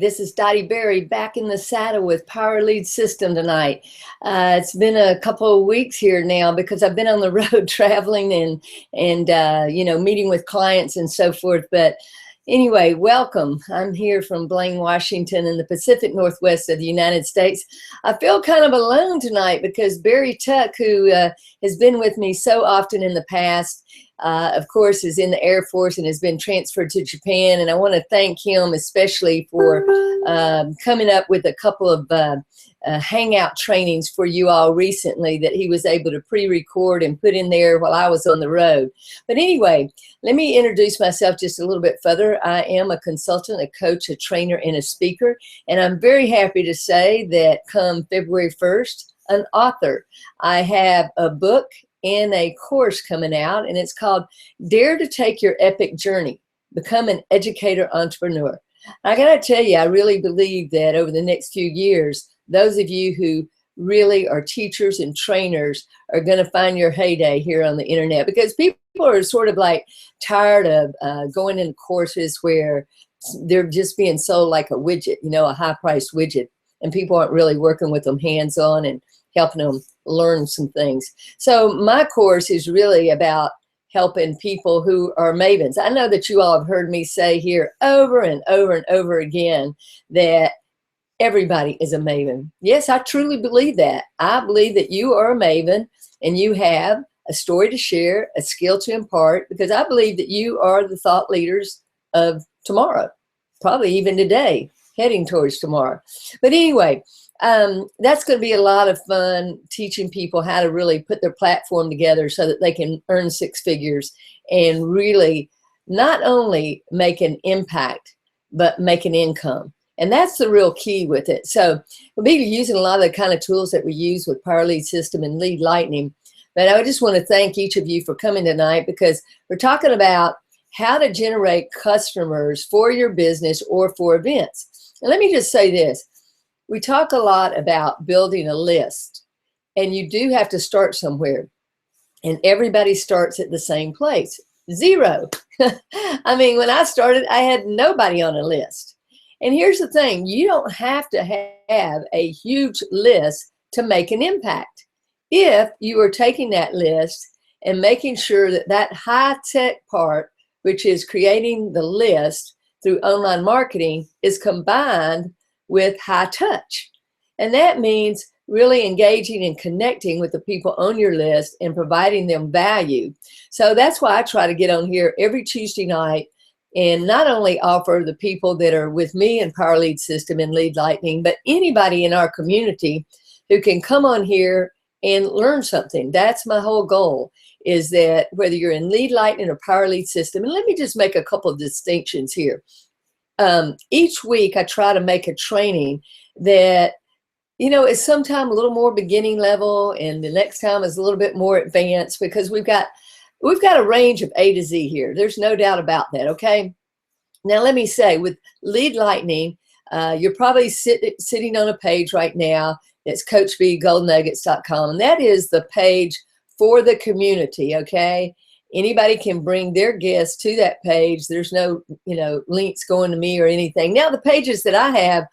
This is Dottie Berry back in the saddle with Power Lead System tonight. It's been a couple of weeks here now because I've been on the road traveling and meeting with clients and so forth. But anyway, welcome. I'm here from Blaine, Washington in the Pacific Northwest of the United States. I feel kind of alone tonight because Barry Tuck, who has been with me so often in the past, of course, is in the Air Force and has been transferred to Japan. And I want to thank him especially for coming up with a couple of hangout trainings for you all recently that he was able to pre-record and put in there while I was on the road. But anyway, let me introduce myself just a little bit further. I am a consultant, a coach, a trainer, and a speaker. And I'm very happy to say that come February 1st, an author. I have a book and a course coming out, and it's called Dare to Take Your Epic Journey, Become an Educator Entrepreneur. I gotta tell you, I really believe that over the next few years, those of you who really are teachers and trainers are gonna find your heyday here on the internet, because people are sort of like tired of going in courses where they're just being sold like a widget, a high-priced widget, and people aren't really working with them hands-on and helping them learn some things. So my course is really about helping people who are mavens. I know that you all have heard me say here over and over and over again that everybody is a maven. Yes, I truly believe that. I believe that you are a maven and you have a story to share, a skill to impart, because I believe that you are the thought leaders of tomorrow, probably even today, heading towards tomorrow. But anyway, that's going to be a lot of fun, teaching people how to really put their platform together so that they can earn six figures and really not only make an impact, but make an income. And that's the real key with it. So we'll be using a lot of the kind of tools that we use with Power Lead System and Lead Lightning. But I just want to thank each of you for coming tonight, because we're talking about how to generate customers for your business or for events. And let me just say this. We talk a lot about building a list, and you do have to start somewhere, and everybody starts at the same place, zero. I mean, when I started, I had nobody on a list. And here's the thing, you don't have to have a huge list to make an impact. If you are taking that list and making sure that that high-tech part, which is creating the list through online marketing, is combined with high touch. And that means really engaging and connecting with the people on your list and providing them value. So that's why I try to get on here every Tuesday night and not only offer the people that are with me in Power Lead System and Lead Lightning, but anybody in our community who can come on here and learn something. That's my whole goal, is that whether you're in Lead Lightning or Power Lead System, and let me just make a couple of distinctions here. Each week I try to make a training that, is sometime a little more beginning level, and the next time is a little bit more advanced, because we've got a range of A to Z here. There's no doubt about that, okay? Now let me say, with Lead Lightning, you're probably sitting on a page right now that's CoachBGoldNuggets.com, and that is the page for the community, okay? Anybody can bring their guests to that page. There's no, links going to me or anything. Now, the pages that I have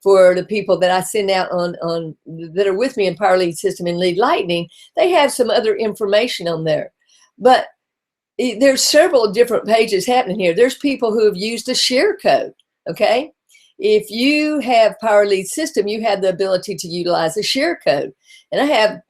for the people that I send out on that are with me in Power Lead System and Lead Lightning, they have some other information on there. But there's several different pages happening here. There's people who have used a share code, okay? If you have Power Lead System, you have the ability to utilize a share code. And I have,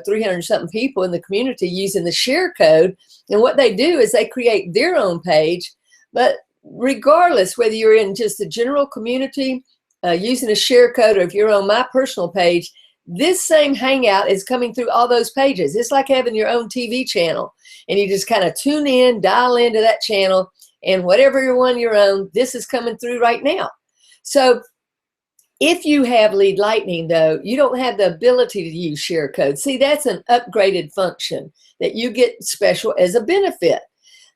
300 something people in the community using the share code. And what they do is they create their own page. But regardless, whether you're in just the general community using a share code, or if you're on my personal page, this same hangout is coming through all those pages. It's like having your own TV channel. And you just kind of tune in, dial into that channel, and whatever one you're on, this is coming through right now. So if you have Lead Lightning, though, you don't have the ability to use share code. See, that's an upgraded function that you get special as a benefit.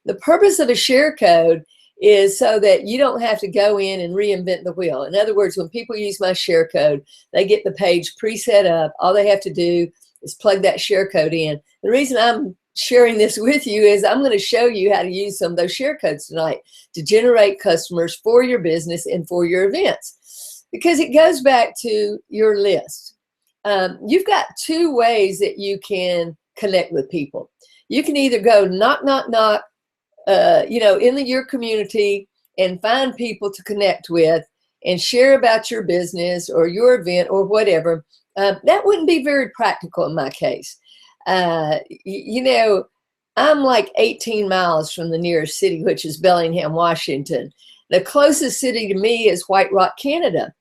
The purpose of a share code is so that you don't have to go in and reinvent the wheel. In other words, when people use my share code, they get the page pre-set up. All they have to do is plug that share code in. The reason I'm sharing this with you is I'm going to show you how to use some of those share codes tonight to generate customers for your business and for your events, because it goes back to your list. You've got two ways that you can connect with people. You can either go knock, knock, knock, in your community and find people to connect with and share about your business or your event or whatever. That wouldn't be very practical in my case. I'm like 18 miles from the nearest city, which is Bellingham, Washington. The closest city to me is White Rock, Canada.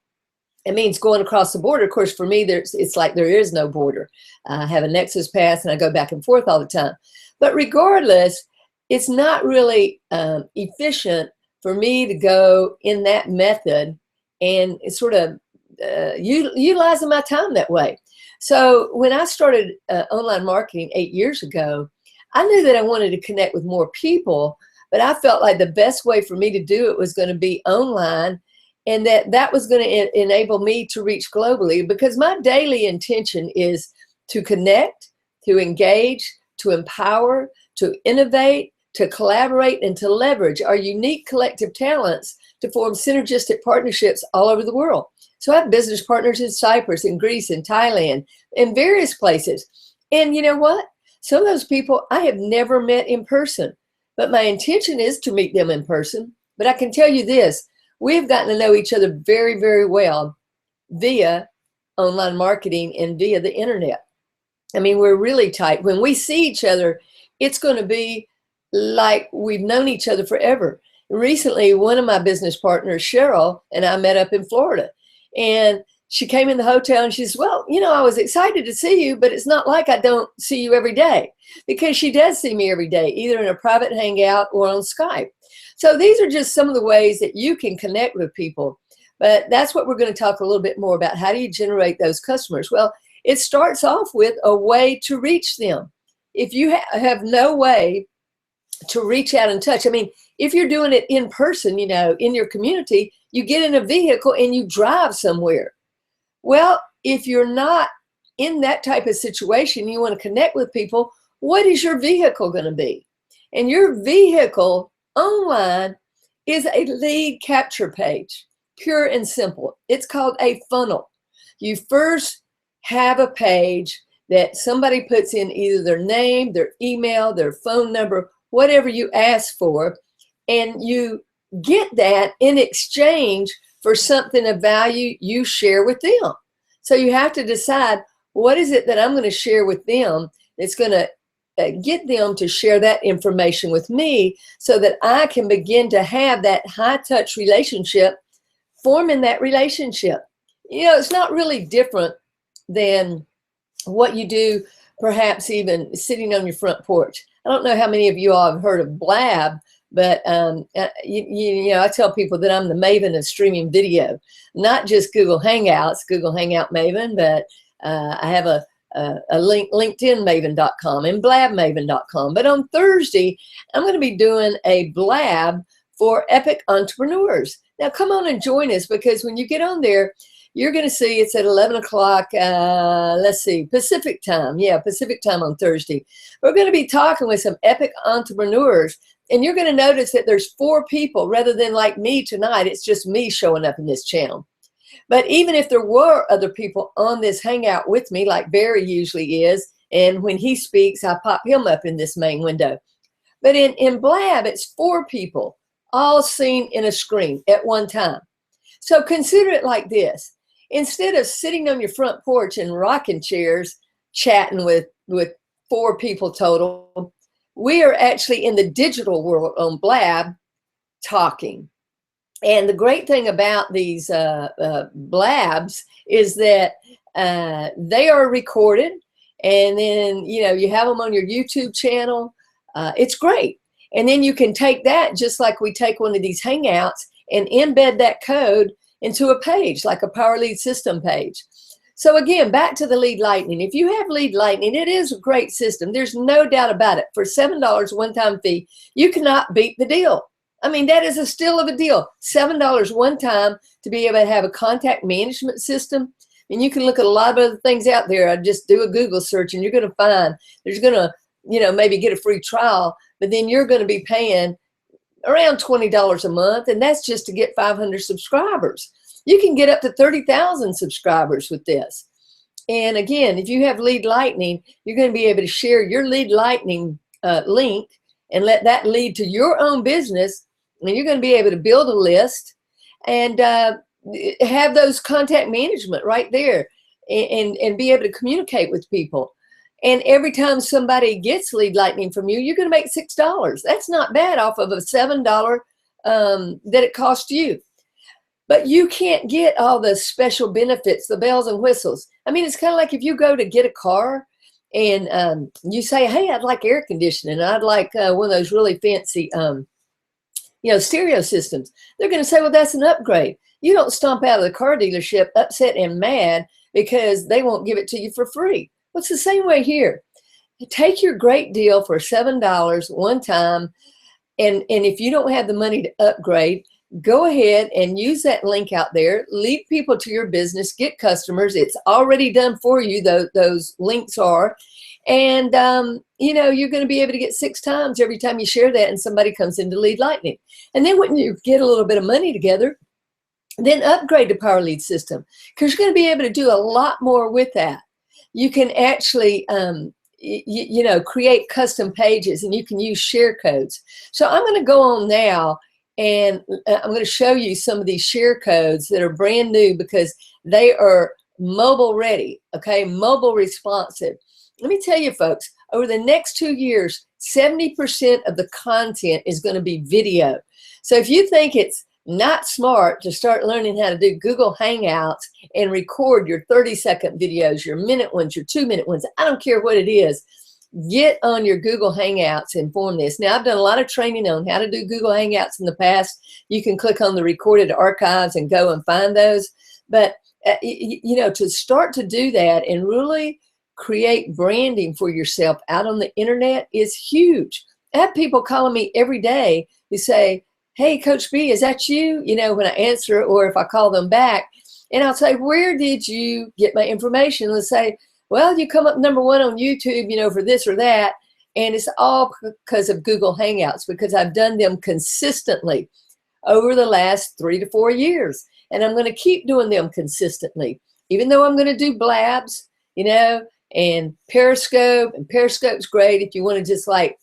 It means going across the border. Of course, for me, it's like there is no border. I have a Nexus pass and I go back and forth all the time. But regardless, it's not really efficient for me to go in that method and sort of utilizing my time that way. So when I started online marketing 8 years ago, I knew that I wanted to connect with more people, but I felt like the best way for me to do it was going to be online, and that was going to enable me to reach globally, because my daily intention is to connect, to engage, to empower, to innovate, to collaborate, and to leverage our unique collective talents to form synergistic partnerships all over the world. So I have business partners in Cyprus, in Greece, in Thailand, in various places. And you know what? Some of those people I have never met in person, but my intention is to meet them in person. But I can tell you this, we've gotten to know each other very, very well via online marketing and via the internet. I mean, we're really tight. When we see each other, it's going to be like we've known each other forever. Recently, one of my business partners, Cheryl, and I met up in Florida. And she came in the hotel and she says, well, I was excited to see you, but it's not like I don't see you every day, because she does see me every day, either in a private hangout or on Skype. So these are just some of the ways that you can connect with people. But that's what we're going to talk a little bit more about. How do you generate those customers? Well, it starts off with a way to reach them. If you have no way to reach out and touch, I mean, if you're doing it in person, in your community, you get in a vehicle and you drive somewhere. Well, if you're not in that type of situation, you want to connect with people, what is your vehicle going to be? And your vehicle online is a lead capture page, pure and simple. It's called a funnel. You first have a page that somebody puts in either their name, their email, their phone number, whatever you ask for, and you get that in exchange for something of value you share with them. So you have to decide, what is it that I'm going to share with them that's going to get them to share that information with me, so that I can begin to have that high touch relationship, forming that relationship. It's not really different than what you do, perhaps even sitting on your front porch. I don't know how many of you all have heard of Blab, but I tell people that I'm the maven of streaming video, not just Google Hangouts, Google Hangout maven, but I have a link, LinkedInmaven.com and blabmaven.com. But on Thursday, I'm going to be doing a Blab for epic entrepreneurs. Now, come on and join us, because when you get on there, you're going to see it's at 11 o'clock, Pacific time. Yeah, Pacific time on Thursday. We're going to be talking with some epic entrepreneurs, and you're going to notice that there's 4 people rather than like me tonight. It's just me showing up in this channel. But even if there were other people on this hangout with me, like Barry usually is, and when he speaks, I pop him up in this main window. But in Blab, it's 4 people, all seen in a screen at one time. So consider it like this. Instead of sitting on your front porch in rocking chairs, chatting with 4 people total, we are actually in the digital world on Blab talking. And the great thing about these Blabs is that they are recorded, and then, you have them on your YouTube channel. It's great. And then you can take that, just like we take one of these Hangouts, and embed that code into a page, like a Power Lead System page. So again, back to the Lead Lightning. If you have Lead Lightning, it is a great system. There's no doubt about it. For $7 one-time fee, you cannot beat the deal. I mean, that is a steal of a deal. $7 one time to be able to have a contact management system. And you can look at a lot of other things out there. I just do a Google search and you're going to find there's going to you know, maybe get a free trial, but then you're going to be paying around $20 a month, and that's just to get 500 subscribers. You can get up to 30,000 subscribers with this. And again, if you have Lead Lightning, you're going to be able to share your Lead Lightning link and let that lead to your own business, and you're going to be able to build a list and have those contact management right there, and be able to communicate with people. And every time somebody gets Lead Lightning from you, you're going to make $6. That's not bad off of a $7 that it cost you. But you can't get all the special benefits, the bells and whistles. I mean, it's kind of like if you go to get a car and you say, hey, I'd like air conditioning. I'd like one of those really fancy, you know, stereo systems. They're going to say, well, that's an upgrade. You don't stomp out of the car dealership upset and mad because they won't give it to you for free. Well, it's the same way here. Take your great deal for $7 one time, and if you don't have the money to upgrade, go ahead and use that link out there. Lead people to your business, get customers. It's already done for you, those links are. And, you know, you're going to be able to get 6 times every time you share that and somebody comes into Lead Lightning. And then when you get a little bit of money together, then upgrade to Power Lead System, because you're going to be able to do a lot more with that. You can actually, you know, create custom pages, and you can use share codes. So I'm going to go on now, and I'm going to show you some of these share codes that are brand new because they are mobile ready, okay, mobile responsive. Let me tell you, folks, over the next 2 years, 70% of the content is going to be video. So if you think it's not smart to start learning how to do Google Hangouts and record your 30-second videos, your minute ones, your 2-minute ones, I don't care what it is, get on your Google Hangouts and form this. Now, I've done a lot of training on how to do Google Hangouts in the past. You can click on the recorded archives and go and find those. But, you know, to start to do that and really create branding for yourself out on the internet is huge. I have people calling me every day who say, hey, Coach B, is that you? You know, when I answer, or if I call them back, and I'll say, where did you get my information? Let's say, well, you come up #1 on YouTube, you know, for this or that. And it's all because of Google Hangouts, because I've done them consistently over the last 3 to 4 years. And I'm going to keep doing them consistently, even though I'm going to do blabs, you know, and Periscope. And Periscope's great if you want to just like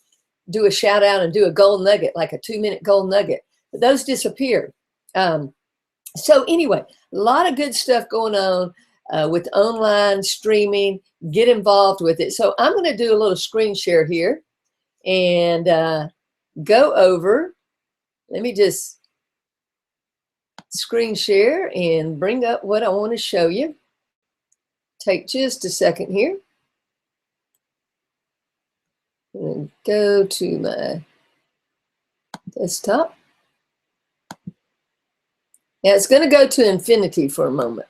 do a shout out and do a gold nugget, like a 2-minute gold nugget, but those disappear. So anyway, a lot of good stuff going on with online streaming. Get involved with it. So I'm going to do a little screen share here and go over. Let me just screen share and bring up what I want to show you. Take just a second here. And go to my desktop. Now it's going to go to infinity for a moment,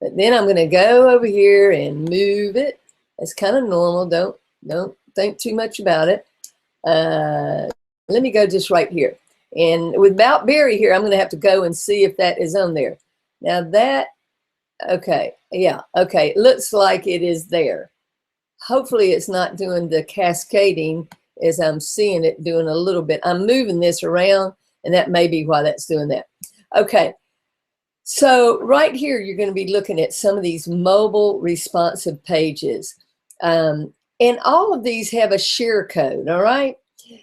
but then I'm going to go over here and move it. It's kind of normal. Don't think too much about it. Let me go just right here. And without Barry here, I'm going to have to go and see if that is on there. Now that, okay, yeah, okay, it looks like it is there. Hopefully it's not doing the cascading as I'm seeing it doing a little bit. I'm moving this around, and that may be why that's doing that. Okay, so right here, you're going to be looking at some of these mobile responsive pages. And all of these have a share code, all right?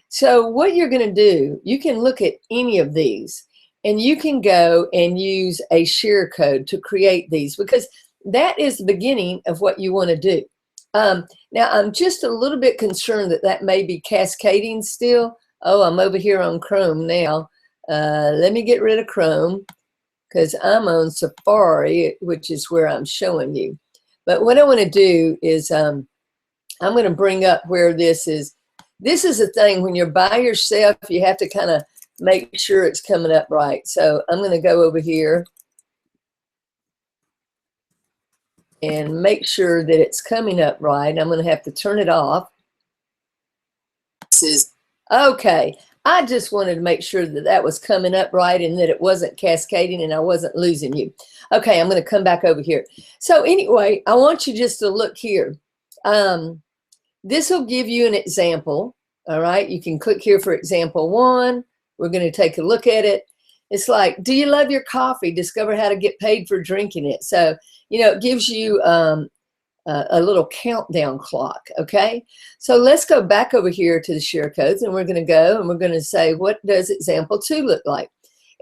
So what you're going to do, you can look at any of these, and you can go and use a share code to create these, because that is the beginning of what you want to do. Now, I'm just a little bit concerned that that may be cascading still. Oh, I'm over here on Chrome now. Let me get rid of Chrome because I'm on Safari, which is where I'm showing you. But what I want to do is I'm going to bring up where this is. This is a thing when you're by yourself, you have to kind of make sure it's coming up right. So I'm going to go over here and make sure that it's coming up right. I'm going to have to turn it off. This is okay. I just wanted to make sure that that was coming up right and that it wasn't cascading and I wasn't losing you. Okay, I'm going to come back over here. So anyway, I want you just to look here. this will give you an example. All right, you can click here for example 1. We're going to take a look at it. It's like, do you love your coffee? Discover how to get paid for drinking it. So, you know, it gives you a little countdown clock, okay? So let's go back over here to the share codes, and we're going to go and we're going to say, what does example 2 look like?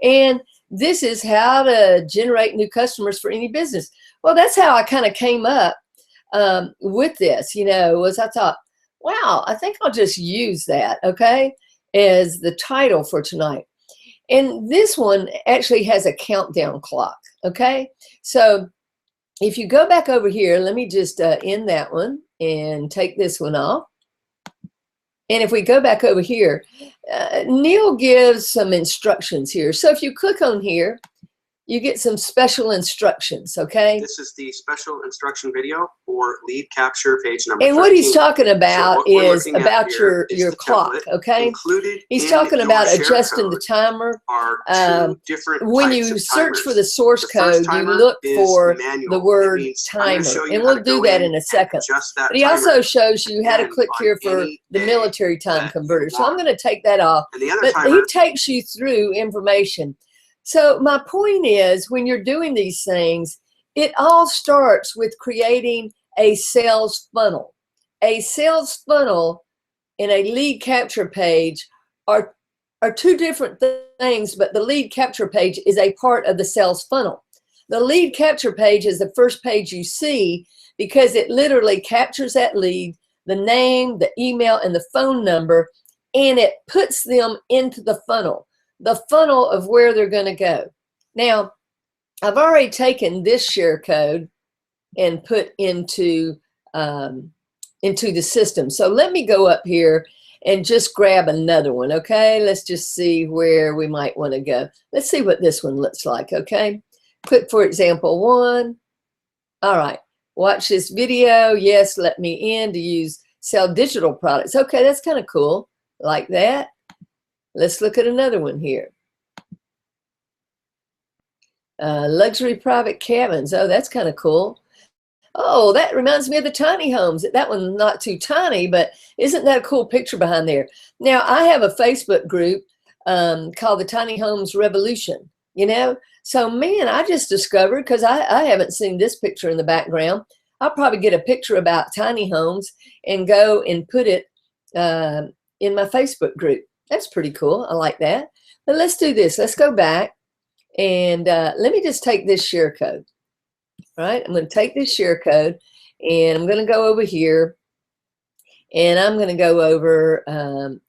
And this is how to generate new customers for any business. Well, that's how I kind of came up with this, you know, was I thought, wow, I think I'll just use that, okay, as the title for tonight. And this one actually has a countdown clock, okay? So if you go back over here, let me just end that one and take this one off. And if we go back over here, Neil gives some instructions here. So if you click on here, you get some special instructions, okay? This is the special instruction video for lead capture page number 13. And what he's talking about is about your clock, okay? He's talking about adjusting the timer. When you search for the source code, you look for the word timer, and we'll do that in a second. But he also shows you how to click here for the military time converter. So I'm going to take that off, but he takes you through information. So my point is, when you're doing these things, it all starts with creating a sales funnel. A sales funnel and a lead capture page are two different things, but the lead capture page is a part of the sales funnel. The lead capture page is the first page you see because it literally captures that lead, the name, the email, and the phone number, and it puts them into the funnel of where they're going to go. Now, I've already taken this share code and put into the system. So let me go up here and just grab another one, okay? Let's just see where we might want to go. Let's see what this one looks like, okay? Click for example 1. All right, watch this video. Yes, let me in to use sell digital products. Okay, that's kind of cool, like that. Let's look at another one here. Luxury private cabins. Oh, that's kind of cool. Oh, that reminds me of the tiny homes. That one's not too tiny, but isn't that a cool picture behind there? Now, I have a Facebook group called the Tiny Homes Revolution, you know? So, man, I just discovered, because I haven't seen this picture in the background, I'll probably get a picture about tiny homes and go and put it in my Facebook group. That's pretty cool. I like that. But let's do this. Let's go back and let me just take this share code. All right, I'm going to take this share code and I'm going to go over here and I'm going to go over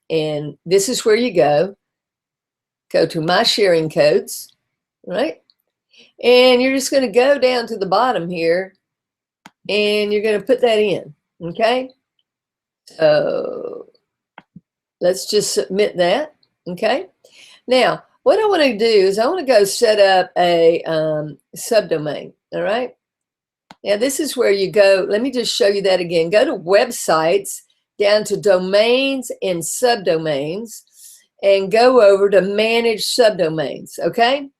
and this is where you go. Go to my sharing codes, right? And you're just going to go down to the bottom here and you're going to put that in, okay? So let's just submit that, okay? Now, what I want to do is I want to go set up a subdomain, all right? Now, this is where you go. Let me just show you that again. Go to websites, down to domains and subdomains, and go over to manage subdomains, okay?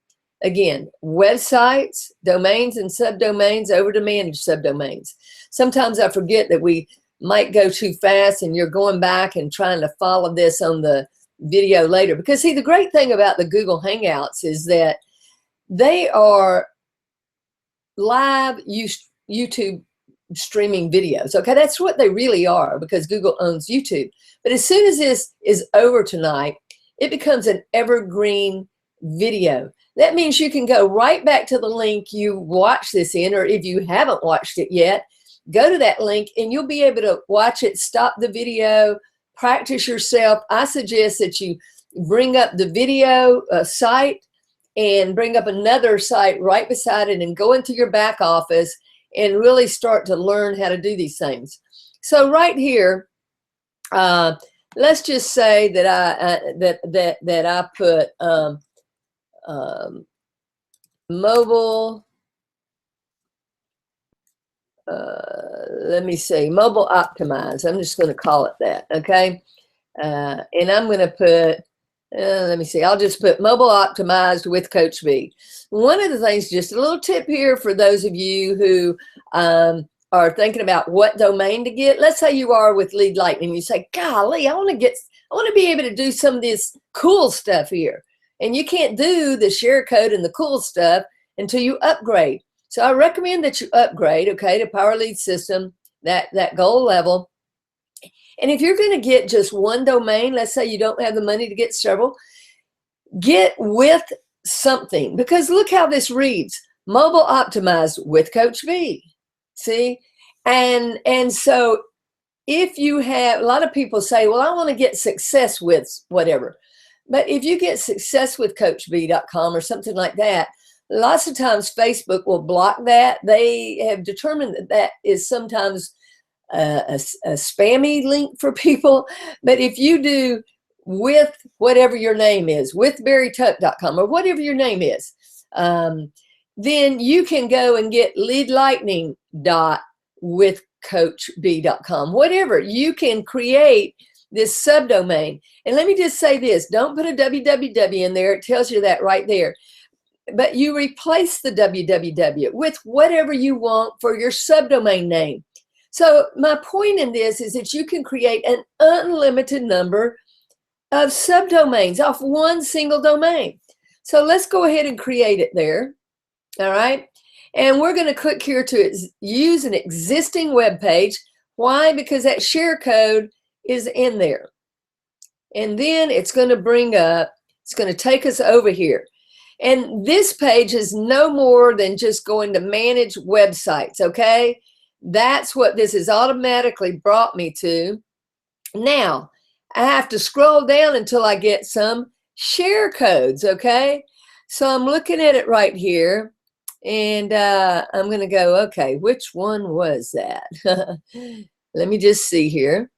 Again, websites, domains, and subdomains, over to manage subdomains. Sometimes I forget that we might go too fast and you're going back and trying to follow this on the video later. Because, see, the great thing about the Google Hangouts is that they are live YouTube streaming videos, okay? That's what they really are, because Google owns YouTube. But as soon as this is over tonight, it becomes an evergreen video. That means you can go right back to the link you watched this in, or if you haven't watched it yet, go to that link and you'll be able to watch it, stop the video, practice yourself. I suggest that you bring up the video site and bring up another site right beside it and go into your back office and really start to learn how to do these things. So right here, let's just say that I put mobile. Let me see, mobile optimized. I'm just going to call it that, okay? And I'm going to put, let me see, I'll just put mobile optimized with Coach B. One of the things, just a little tip here for those of you who are thinking about what domain to get. Let's say you are with Lead Lightning. You say, golly, I want to be able to do some of this cool stuff here. And you can't do the share code and the cool stuff until you upgrade. So I recommend that you upgrade, okay, to Power Lead System, that gold level. And if you're going to get just one domain, let's say you don't have the money to get several, get with something, because look how this reads: mobile optimized with Coach V. See? And so if you have, a lot of people say, well, I want to get success with whatever. But if you get success with CoachV.com or something like that, lots of times Facebook will block that. They have determined that that is sometimes a spammy link for people. But if you do with whatever your name is, with BarryTuck.com or whatever your name is, then you can go and get leadlightning.withcoachb.com. Whatever, you can create this subdomain. And let me just say this, don't put a www in there. It tells you that right there. But you replace the www with whatever you want for your subdomain name. So my point in this is that you can create an unlimited number of subdomains off one single domain. So let's go ahead and create it there. All right. And we're going to click here to use an existing web page. Why? Because that share code is in there. And then it's going to bring up, it's going to take us over here. And this page is no more than just going to manage websites, okay? That's what this has automatically brought me to. Now, I have to scroll down until I get some share codes, okay? So I'm looking at it right here, and I'm going to go, okay, which one was that? Let me just see here.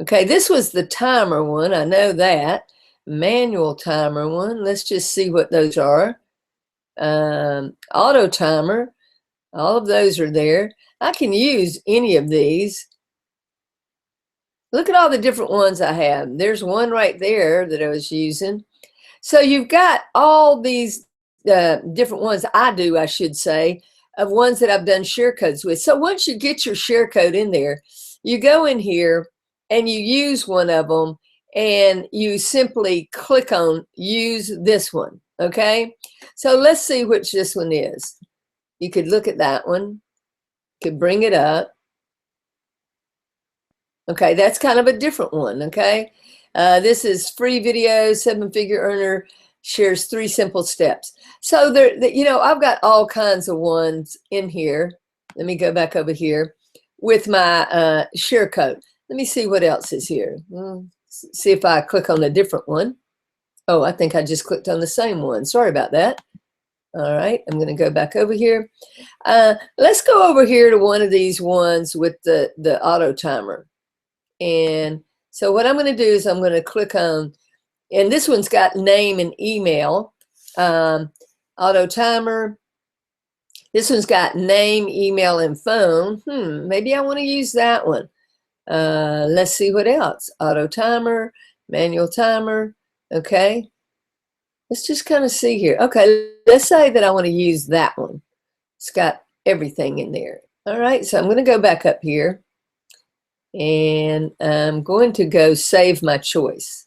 Okay, this was the timer one. I know that. Manual timer one. Let's just see what those are. Auto timer. All of those are there. I can use any of these. Look at all the different ones I have. There's one right there that I was using. So you've got all these different ones I should say, of ones that I've done share codes with. So once you get your share code in there, you go in here and you use one of them and you simply click on use this one, okay? So let's see which this one is. You could look at that one, could bring it up. Okay, that's kind of a different one, okay? This is free video, 7-figure earner, shares 3 simple steps. So there, you know, I've got all kinds of ones in here. Let me go back over here with my share code. Let me see what else is here. See if I click on a different one. Oh, I think I just clicked on the same one. Sorry about that. All right, I'm going to go back over here. Let's go over here to one of these ones with the auto timer. And so what I'm going to do is I'm going to click on, and this one's got name and email, auto timer. This one's got name, email, and phone. Maybe I want to use that one. Let's see what else. Auto timer, manual timer. Okay. Let's just kind of see here. Okay, let's say that I want to use that one. It's got everything in there. All right, so I'm going to go back up here. And I'm going to go save my choice.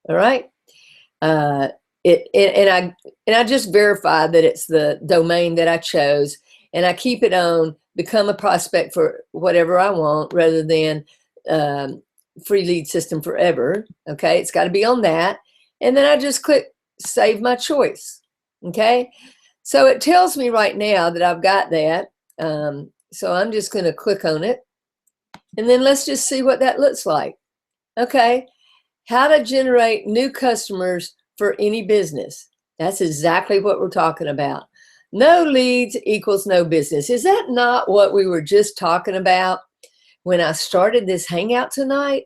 All right. And I just verify that it's the domain that I chose, and I keep it on become a prospect for whatever I want rather than free lead system forever. Okay. It's got to be on that. And then I just click save my choice. Okay. So it tells me right now that I've got that. So I'm just going to click on it. And then let's just see what that looks like. Okay, how to generate new customers for any business. That's exactly what we're talking about. No leads equals no business. Is that not what we were just talking about when I started this hangout tonight?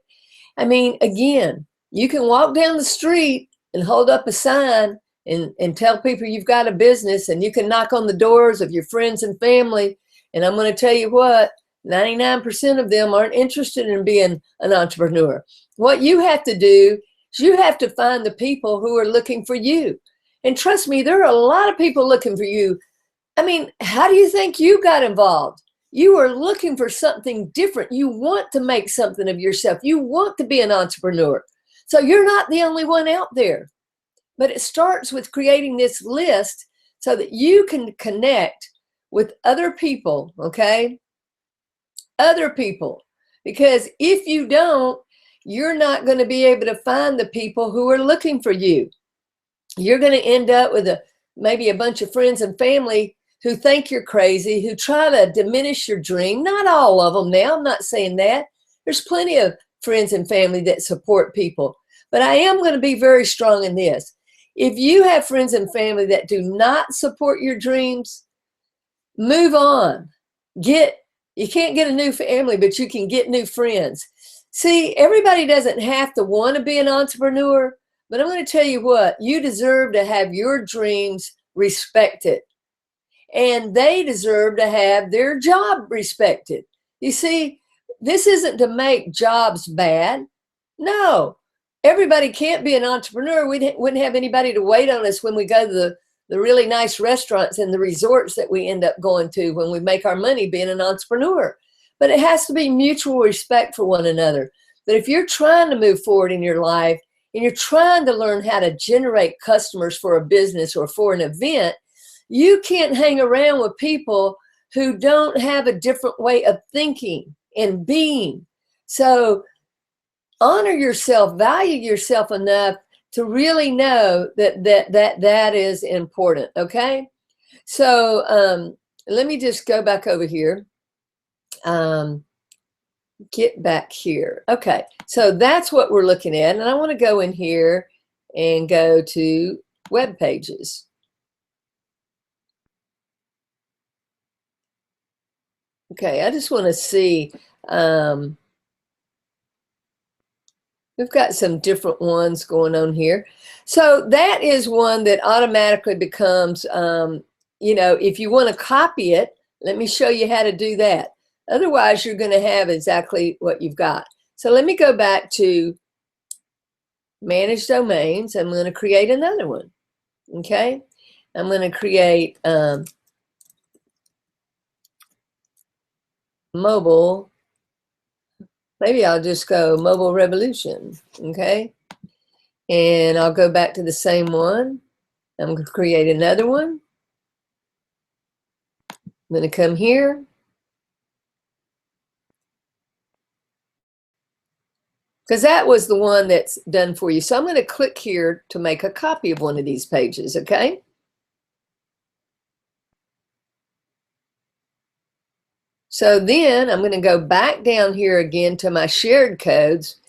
I mean, again, you can walk down the street and hold up a sign and tell people you've got a business, and you can knock on the doors of your friends and family. And I'm going to tell you what, 99% of them aren't interested in being an entrepreneur. What you have to do is you have to find the people who are looking for you. And trust me, there are a lot of people looking for you. I mean, how do you think you got involved? You were looking for something different. You want to make something of yourself. You want to be an entrepreneur. So you're not the only one out there. But it starts with creating this list so that you can connect with other people, okay? Other people. Because if you don't, you're not going to be able to find the people who are looking for you. You're going to end up with maybe a bunch of friends and family who think you're crazy, who try to diminish your dream. Not all of them now, I'm not saying that. There's plenty of friends and family that support people. But I am going to be very strong in this. If you have friends and family that do not support your dreams, move on. You can't get a new family, but you can get new friends. See, everybody doesn't have to want to be an entrepreneur, but I'm going to tell you what, you deserve to have your dreams respected. And they deserve to have their job respected. You see, this isn't to make jobs bad. No, everybody can't be an entrepreneur. We wouldn't have anybody to wait on us when we go to the really nice restaurants and the resorts that we end up going to when we make our money being an entrepreneur. But it has to be mutual respect for one another. But if you're trying to move forward in your life and you're trying to learn how to generate customers for a business or for an event, you can't hang around with people who don't have a different way of thinking and being. So honor yourself, value yourself enough to really know that is important, okay? So let me just go back over here. Get back here. Okay, so that's what we're looking at. And I want to go in here and go to web pages. Okay, I just want to see. We've got some different ones going on here. So that is one that automatically becomes, if you want to copy it, let me show you how to do that. Otherwise, you're going to have exactly what you've got. So let me go back to Manage Domains. I'm going to create another one. Okay, I'm going to create mobile. Maybe I'll just go Mobile Revolution. Okay, and I'll go back to the same one. I'm going to create another one. I'm going to come here. Because that was the one that's done for you. So I'm going to click here to make a copy of one of these pages, okay? So then I'm going to go back down here again to my shared codes,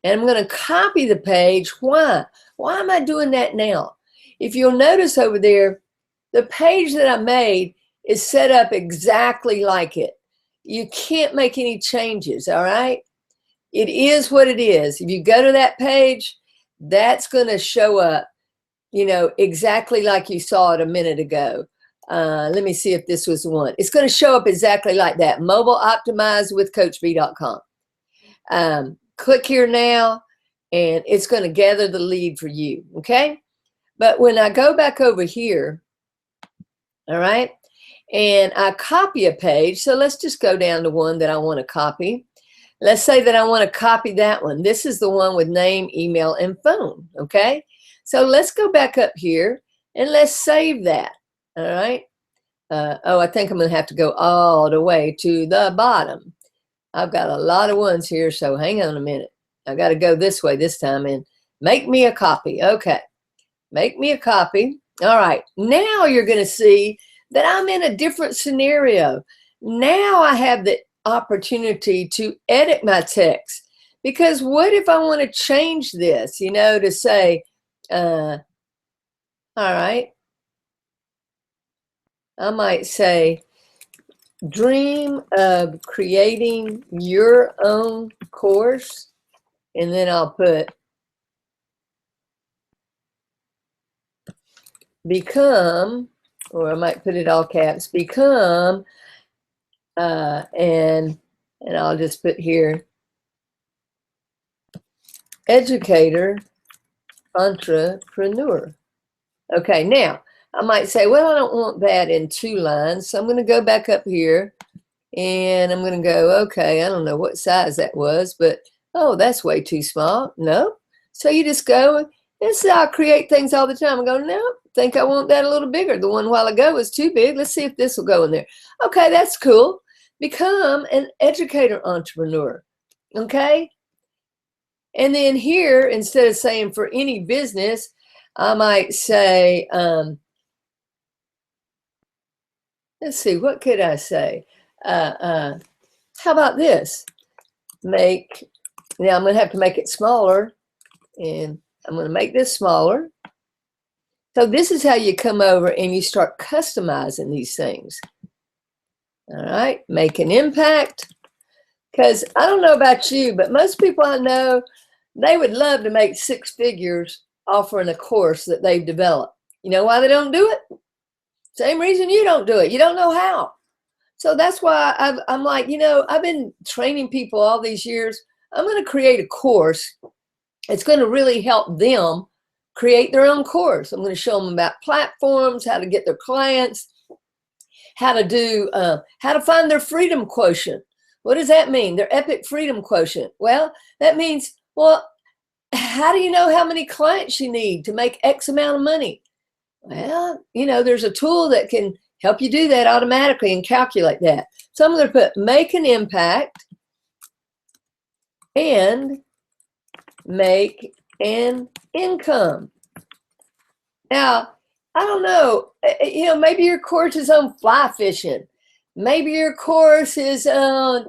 and I'm going to copy the page. Why? Why am I doing that now? If you'll notice over there, the page that I made is set up exactly like it. You can't make any changes, all right? It is what it is. If you go to that page, that's going to show up, exactly like you saw it a minute ago. Let me see if this was the one. It's going to show up exactly like that. Mobile optimized with CoachB.com. Click here now, and it's going to gather the lead for you, okay? But when I go back over here, all right, and I copy a page, so let's just go down to one that I want to copy. Let's say that I want to copy that one. This is the one with name, email, and phone, okay? So let's go back up here, and let's save that, all right? I think I'm going to have to go all the way to the bottom. I've got a lot of ones here, so hang on a minute. I got to go this way this time and make me a copy. Okay, make me a copy. All right, now you're going to see that I'm in a different scenario. Now I have the opportunity to edit my text, because what if I want to change this, to say, all right, I might say, dream of creating your own course, and then I'll put become, or I might put it all caps, become, and I'll just put here, educator, entrepreneur. Okay, now I might say, well, I don't want that in 2 lines. So I'm going to go back up here and I'm going to go, okay, I don't know what size that was, but oh, that's way too small. No. So you just go, and so I create things all the time. I go, no, I think I want that a little bigger. The one while ago was too big. Let's see if this will go in there. Okay, that's cool. Become an educator entrepreneur. Okay. And then here, instead of saying for any business, I might say, let's see, what could I say? How about this? Now I'm going to have to make it smaller, and I'm going to make this smaller. So this is how you come over and you start customizing these things. All right, make an impact. Because I don't know about you, but most people I know, they would love to make 6 figures offering a course that they've developed. You know why they don't do it? Same reason you don't do it. You don't know how. So that's why I'm like, you know, I've been training people all these years. I'm going to create a course. It's going to really help them create their own course. I'm going to show them about platforms, how to get their clients, how to find their freedom quotient. What does that mean? Their epic freedom quotient. Well, that means, well, how do you know how many clients you need to make X amount of money? Well, you know, there's a tool that can help you do that automatically and calculate that. So I'm going to put make an impact and make an income. Now, I don't know, you know, maybe your course is on fly fishing. Maybe your course is on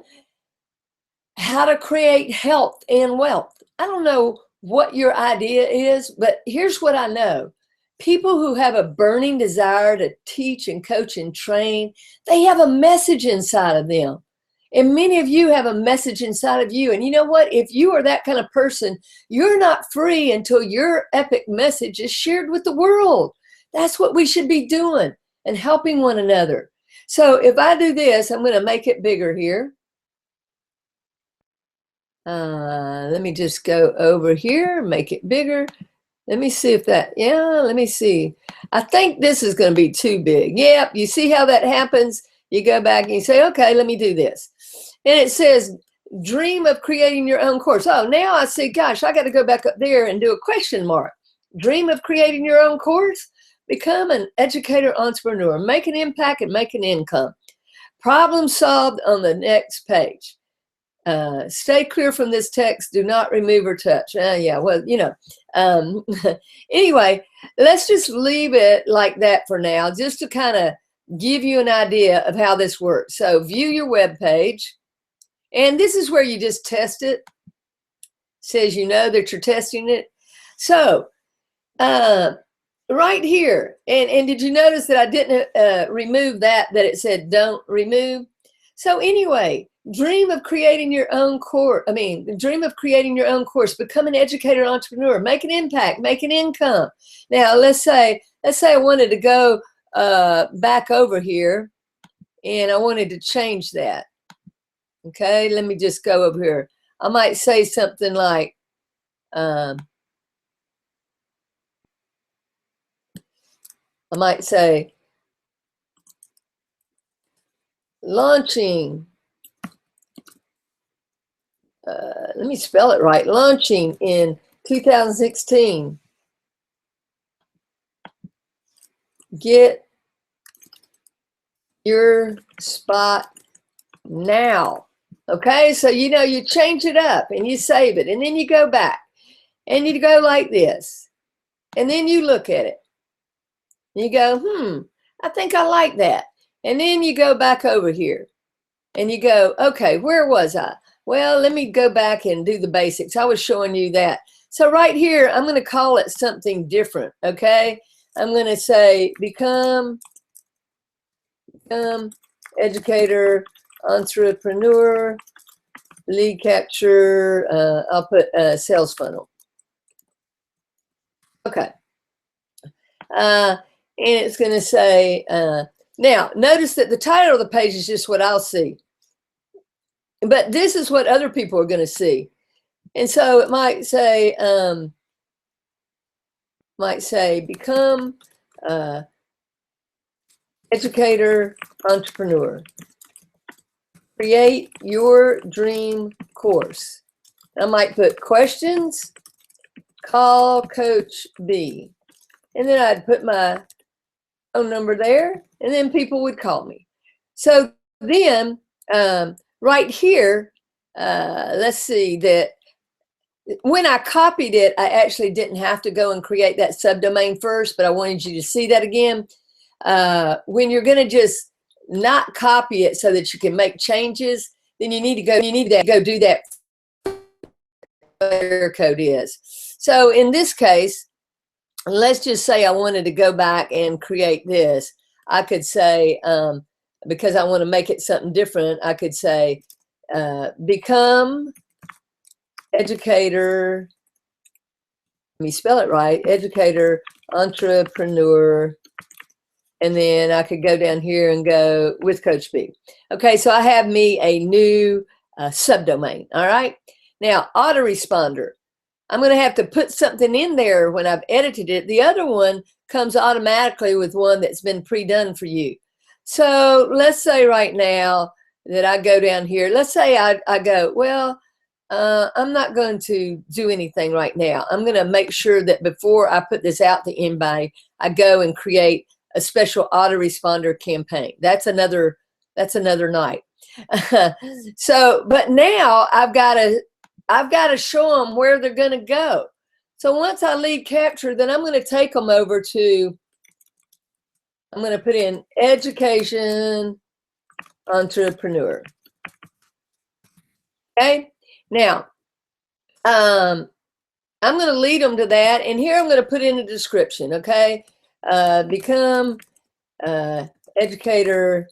how to create health and wealth. I don't know what your idea is, but here's what I know. People who have a burning desire to teach and coach and train, they have a message inside of them. And many of you have a message inside of you. And you know what? If you are that kind of person, you're not free until your epic message is shared with the world. That's what we should be doing and helping one another. So if I do this, I'm going to make it bigger here. Let me just go over here, make it bigger. Let me see if that, yeah, let me see. I think this is going to be too big. Yep, you see how that happens? You go back and you say, okay, let me do this. And it says, dream of creating your own course. Oh, now I see, gosh, I got to go back up there and do a question mark. Dream of creating your own course? Become an educator entrepreneur. Make an impact and make an income. Problem solved on the next page. Stay clear from this text. Do not remove or touch. Yeah, well, you know. Anyway, let's just leave it like that for now, just to kind of give you an idea of how this works. So view your web page. And this is where you just test it. It says you know that you're testing it. So right here, and did you notice that I didn't remove that it said don't remove? So anyway, dream of creating your own course. Dream of creating your own course. Become an educator entrepreneur. Make an impact. Make an income. Now, let's say I wanted to go back over here, and I wanted to change that. Okay, let me just go over here. I might say something like, I might say, launching, let me spell it right, launching in 2016. Get your spot now. Okay, so you know, you change it up and you save it, and then you go back and you go like this, and then you look at it. You go, I think I like that. And then you go back over here and you go, okay, where was I? Well, let me go back and do the basics. I was showing you that. So right here, I'm going to call it something different, okay? I'm going to say become educator, entrepreneur, lead capture. I'll put sales funnel. Okay. And it's going to say, now notice that the title of the page is just what I'll see. But this is what other people are going to see. And so it might say become educator, entrepreneur. Create your dream course. I might put questions, call Coach B. And then I'd put my phone number there, and then people would call me. So then right here, let's see that when I copied it, I actually didn't have to go and create that subdomain first, but I wanted you to see that again. When you're going to just not copy it so that you can make changes, then you need to go do that. Error code is. So in this case, let's just say I wanted to go back and create this. I could say, because I want to make it something different, I could say, become educator, let me spell it right, educator, entrepreneur, and then I could go down here and go with Coach B. Okay, so I have me a new subdomain, all right? Now, autoresponder, I'm going to have to put something in there when I've edited it. The other one comes automatically with one that's been pre-done for you. So let's say right now that I go down here. Let's say I go, well, I'm not going to do anything right now. I'm going to make sure that before I put this out to anybody, I go and create a special autoresponder campaign. That's another night. So, but now I've got to show them where they're going to go. So once I lead capture, then I'm going to take them over to, I'm going to put in education entrepreneur. Okay. Now, I'm going to lead them to that. And here I'm going to put in a description. Okay. Become educator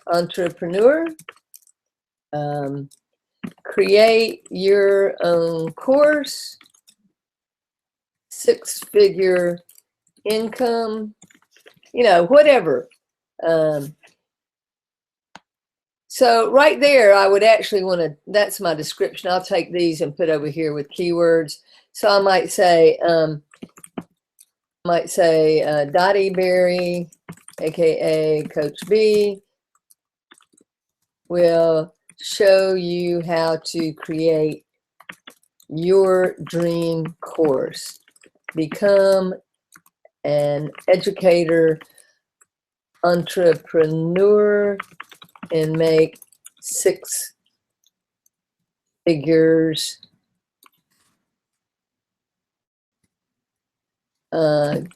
entrepreneur. Create your own course, 6-figure income, whatever. So right there, I would actually want to, that's my description. I'll take these and put over here with keywords. So I might say, Dottie Berry, AKA Coach B, will show you how to create your dream course. Become an educator, entrepreneur, and make 6 figures.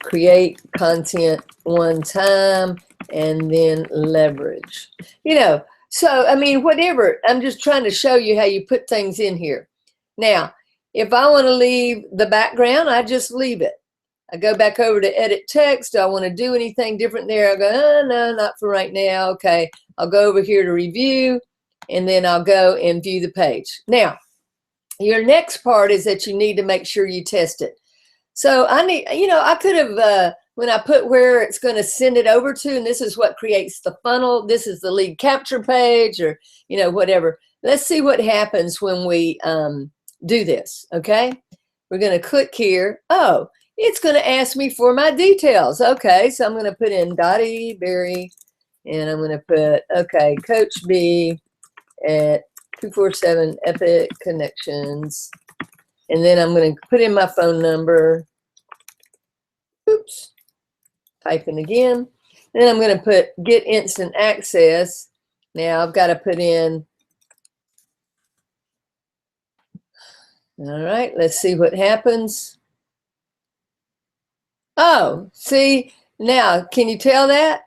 Create content one time and then leverage. So, I mean, whatever, I'm just trying to show you how you put things in here. Now, if I want to leave the background, I just leave it. I go back over to edit text. Do I want to do anything different there? I go, oh, no, not for right now. Okay, I'll go over here to review, and then I'll go and view the page. Now, your next part is that you need to make sure you test it. So I need, I could have, when I put where it's going to send it over to, and this is what creates the funnel, this is the lead capture page, or, whatever. Let's see what happens when we do this, okay? We're going to click here. Oh, it's going to ask me for my details. Okay, so I'm going to put in Dottie Berry, and I'm going to put, okay, Coach B at 247 Epic Connections. And then I'm going to put in my phone number. Oops. Typing again. And then I'm going to put get instant access. Now I've got to put in. All right, let's see what happens. Oh, see, now, can you tell that?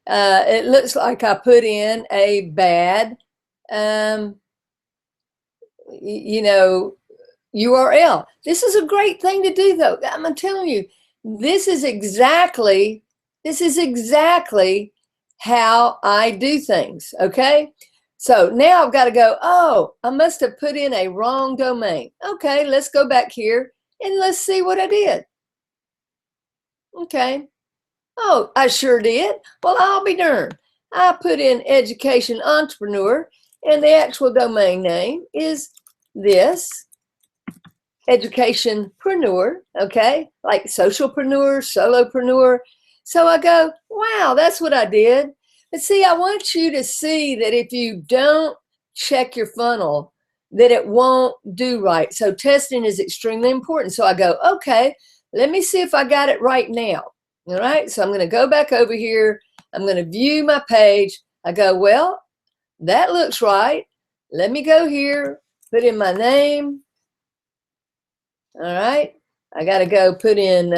It looks like I put in a bad, URL. This is a great thing to do, though. I'm telling you, this is exactly how I do things, okay? So now I've got to go, oh, I must have put in a wrong domain. Okay, let's go back here and let's see what I did. Okay. Oh, I sure did. Well, I'll be darned. I put in education entrepreneur, and the actual domain name is this, educationpreneur, okay? Like socialpreneur, solopreneur. So I go, wow, that's what I did. But see, I want you to see that if you don't check your funnel, that it won't do right. So testing is extremely important. So I go, okay, let me see if I got it right now. All right, so I'm going to go back over here. I'm going to view my page. I go, well, that looks right. Let me go here, put in my name. All right, I got to go put in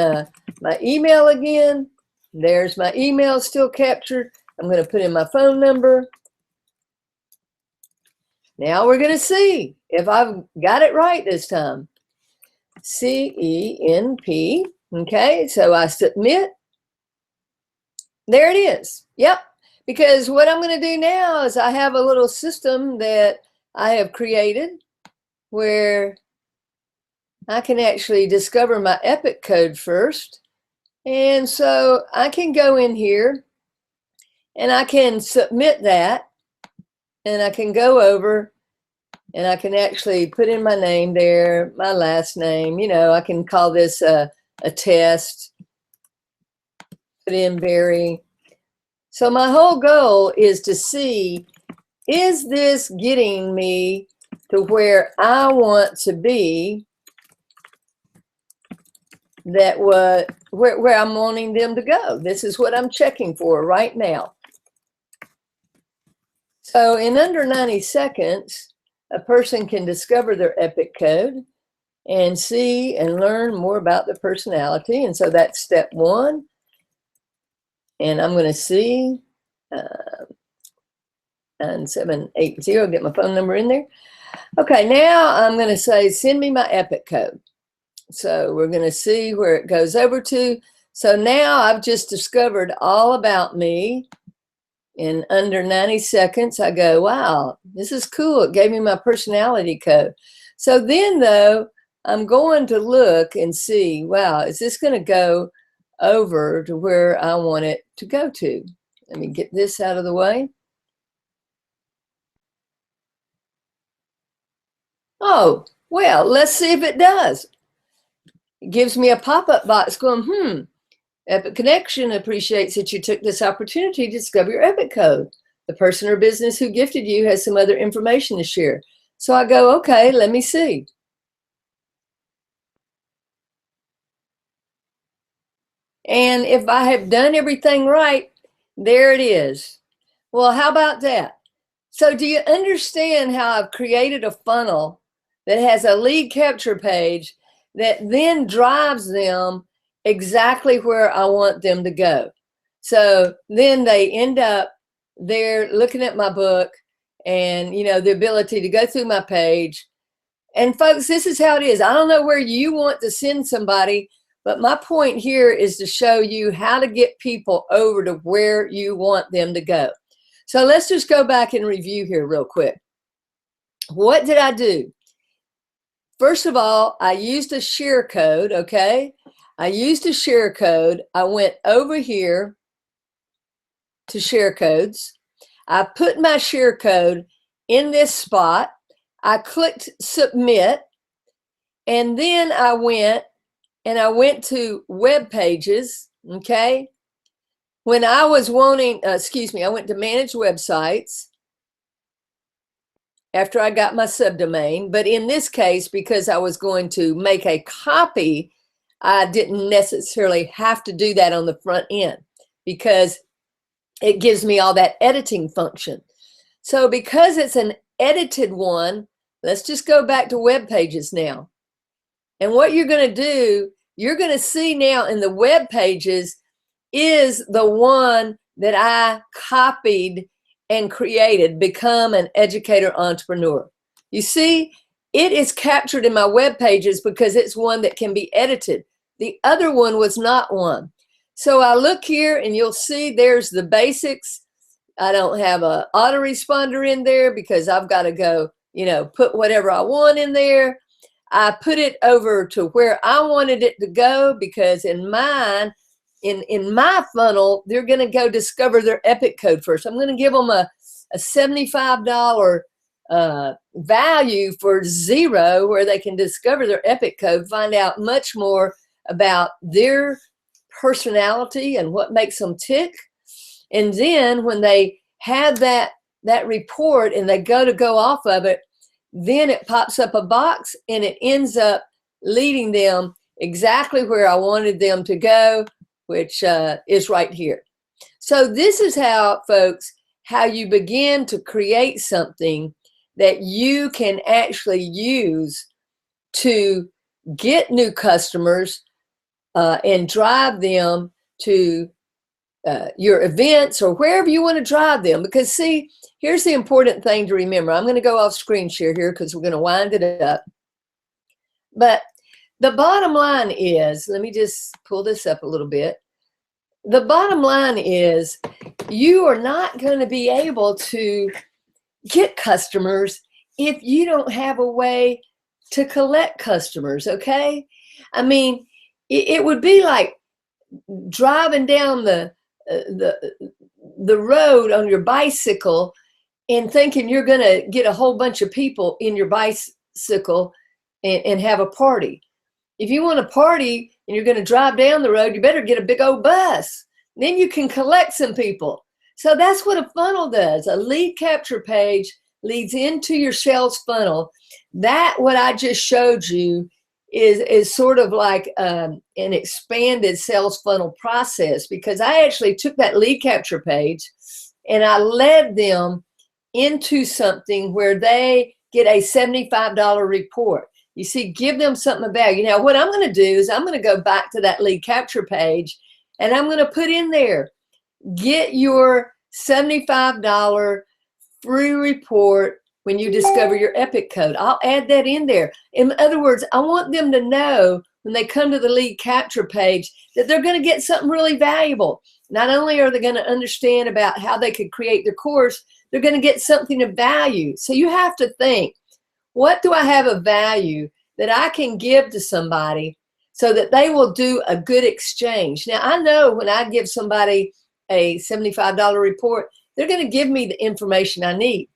my email again. There's my email still captured. I'm going to put in my phone number. Now we're going to see if I've got it right this time. CENP. Okay, so I submit. There it is. Yep. Because what I'm going to do now is I have a little system that I have created where I can actually discover my epic code first. And so I can go in here and I can submit that, and I can go over and I can actually put in my name there, my last name. You know, I can call this a test, put in Barry. So my whole goal is to see, is this getting me to where I want to be, that where I'm wanting them to go. This is what I'm checking for right now. So in under 90 seconds, a person can discover their epic code and see and learn more about their personality. And so that's step one. And I'm going to see 9780, get my phone number in there. Okay, now I'm going to say, send me my epic code. So we're going to see where it goes over to. So now I've just discovered all about me in under 90 seconds. I go, wow, this is cool. It gave me my personality code. So then, though, I'm going to look and see, wow, is this going to go over to where I want it to go to? Let me get this out of the way. Oh, well, let's see if it does. It gives me a pop-up box going, Epic Connection appreciates that you took this opportunity to discover your epic code. The person or business who gifted you has some other information to share. So I go, okay, let me see. And if I have done everything right, there it is. Well, how about that? So do you understand how I've created a funnel that has a lead capture page that then drives them exactly where I want them to go? So then they end up there looking at my book and, you know, the ability to go through my page. And folks, this is how it is. I don't know where you want to send somebody, but my point here is to show you how to get people over to where you want them to go. So let's just go back and review here real quick. What did I do? First of all, I used a share code, okay? I used a share code. I went over here to share codes. I put my share code in this spot. I clicked submit, and then I went to web pages, okay? When I was wanting, I went to manage websites after I got my subdomain. But in this case, because I was going to make a copy, I didn't necessarily have to do that on the front end because it gives me all that editing function. So because it's an edited one, let's just go back to web pages now. And what you're going to do, you're going to see now in the web pages is the one that I copied and created, Become an Educator Entrepreneur. You see, it is captured in my web pages because it's one that can be edited. The other one was not one. So I look here and you'll see there's the basics. I don't have an autoresponder in there because I've got to go, you know, put whatever I want in there. I put it over to where I wanted it to go because in mine, in my funnel, they're going to go discover their epic code first. I'm going to give them a $75 value for 0 where they can discover their epic code, find out much more about their personality and what makes them tick. And then when they have that report and they go off of it, then it pops up a box and it ends up leading them exactly where I wanted them to go, which is right here. So this is how, folks, how you begin to create something that you can actually use to get new customers and drive them to your events or wherever you want to drive them. Because see, here's the important thing to remember. I'm going to go off screen share here because we're going to wind it up. But the bottom line is, let me just pull this up a little bit. The bottom line is you are not going to be able to get customers if you don't have a way to collect customers, okay? I mean, it would be like driving down the road on your bicycle and thinking you're going to get a whole bunch of people in your bicycle and have a party. If you want to party and you're going to drive down the road, you better get a big old bus. Then you can collect some people. So that's what a funnel does. A lead capture page leads into your sales funnel. That, what I just showed you, is sort of like an expanded sales funnel process, because I actually took that lead capture page and I led them into something where they get a $75 report. You see, give them something of value. Now, what I'm going to do is I'm going to go back to that lead capture page and I'm going to put in there, get your $75 free report when you discover your Epic code. I'll add that in there. In other words, I want them to know when they come to the lead capture page that they're going to get something really valuable. Not only are they going to understand about how they could create their course, they're going to get something of value. So you have to think, what do I have of value that I can give to somebody so that they will do a good exchange? Now, I know when I give somebody a $75 report, they're going to give me the information I need.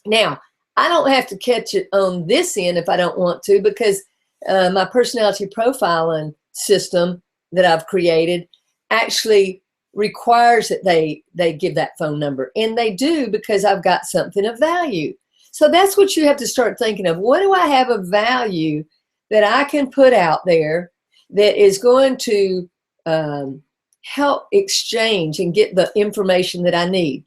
Now, I don't have to catch it on this end if I don't want to, because my personality profiling system that I've created actually requires that they give that phone number. And they do, because I've got something of value. So that's what you have to start thinking of. What do I have of value that I can put out there that is going to help exchange and get the information that I need?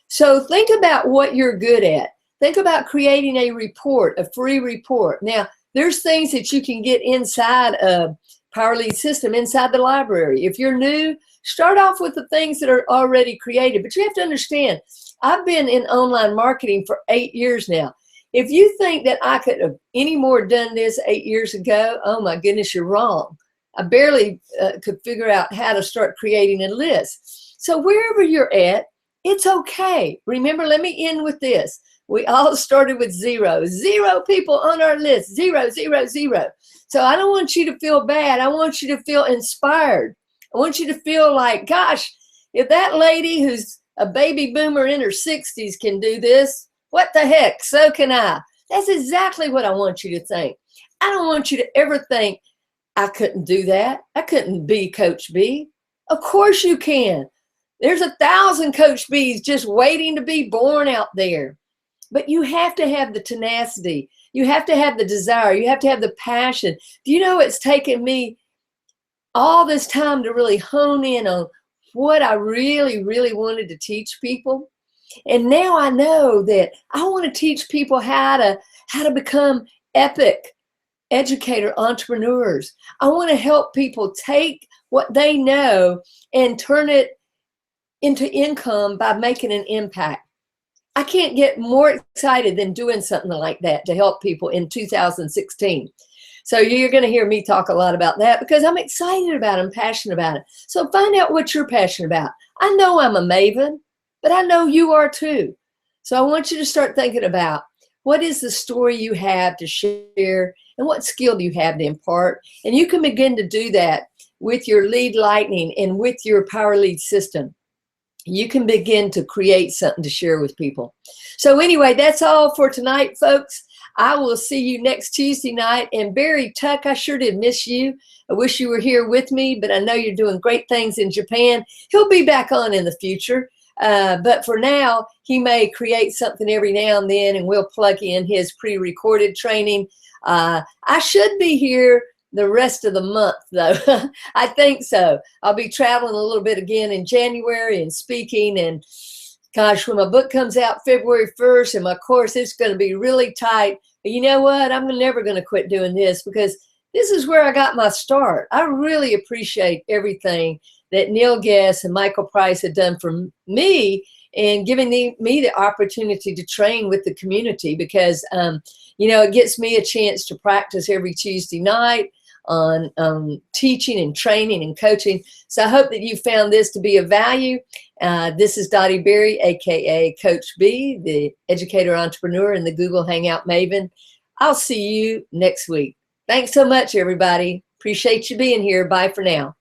So think about what you're good at. Think about creating a report, a free report. Now, there's things that you can get inside a PowerLead system, inside the library. If you're new, start off with the things that are already created. But you have to understand, I've been in online marketing for 8 years now. If you think that I could have any more done this 8 years ago, oh my goodness, you're wrong. I barely could figure out how to start creating a list. So wherever you're at, it's okay. Remember, let me end with this. We all started with zero people on our list, zero. So I don't want you to feel bad. I want you to feel inspired. I want you to feel like, gosh, if that lady who's a baby boomer in her 60s can do this, what the heck, so can I. That's exactly what I want you to think. I don't want you to ever think, I couldn't do that. I couldn't be Coach B. Of course you can. There's 1,000 Coach B's just waiting to be born out there. But you have to have the tenacity. You have to have the desire. You have to have the passion. Do you know it's taken me all this time to really hone in on what I really, really wanted to teach people? And now I know that I want to teach people how to become epic educator entrepreneurs. I want to help people take what they know and turn it into income by making an impact. I can't get more excited than doing something like that to help people in 2016. So you're going to hear me talk a lot about that because I'm excited about it. I'm passionate about it. So find out what you're passionate about. I know I'm a maven, but I know you are too. So I want you to start thinking about, what is the story you have to share and what skill do you have to impart? And you can begin to do that with your Lead Lightning and with your PowerLead system. You can begin to create something to share with people. So anyway, that's all for tonight, folks. I will see you next Tuesday night. And Barry Tuck, I sure did miss you. I wish you were here with me, but I know you're doing great things in Japan. He'll be back on in the future. But for now, he may create something every now and then, and we'll plug in his pre-recorded training. I should be here the rest of the month, though. I think so. I'll be traveling a little bit again in January and speaking. And gosh, when my book comes out February 1st and my course, it's going to be really tight. But you know what? I'm never going to quit doing this, because this is where I got my start. I really appreciate everything that Neil Guess and Michael Price have done for me, and giving me the opportunity to train with the community, because, you know, it gets me a chance to practice every Tuesday night on teaching and training and coaching. So I hope that you found this to be of value. This is Dottie Berry, aka Coach B, the educator entrepreneur and the Google Hangout maven. I'll see you next week. Thanks so much, everybody. Appreciate you being here. Bye for now.